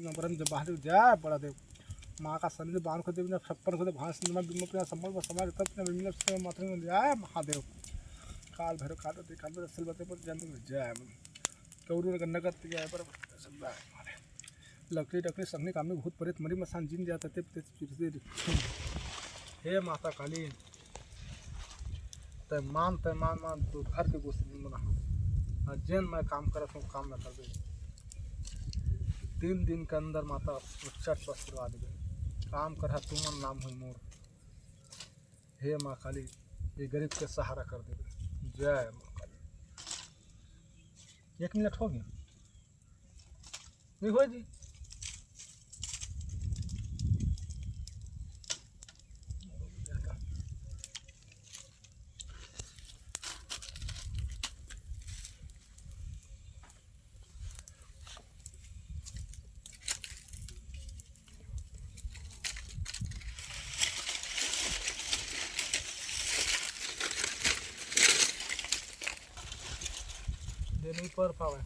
तुम परम जब बाहर जाए बड़ा देव माँ का शनि बांध को देव छप्पन को भांस बिम्ब संबल पर समाज तब माथे में जाए महादेव काल भैरव काल काल सिलबते पर जन्म जय कौरू नगत जाए पर लकड़ी टकड़ी सबने कामी भूत प्रेत मरी मसान जिन जाते थे हे माता काली तय मान तो घर के गोष्ठी मना जैन मैं काम करत हूँ काम न कर दे 3 दिन के अंदर माता उच्चा स्वस्थ करवा देवे काम कर तुमन नाम हुई मोर हे माँ काली ये गरीब के सहारा कर देवे जय माँ काली 1 मिनट हो गया नहीं हो जी नहीं पर पावे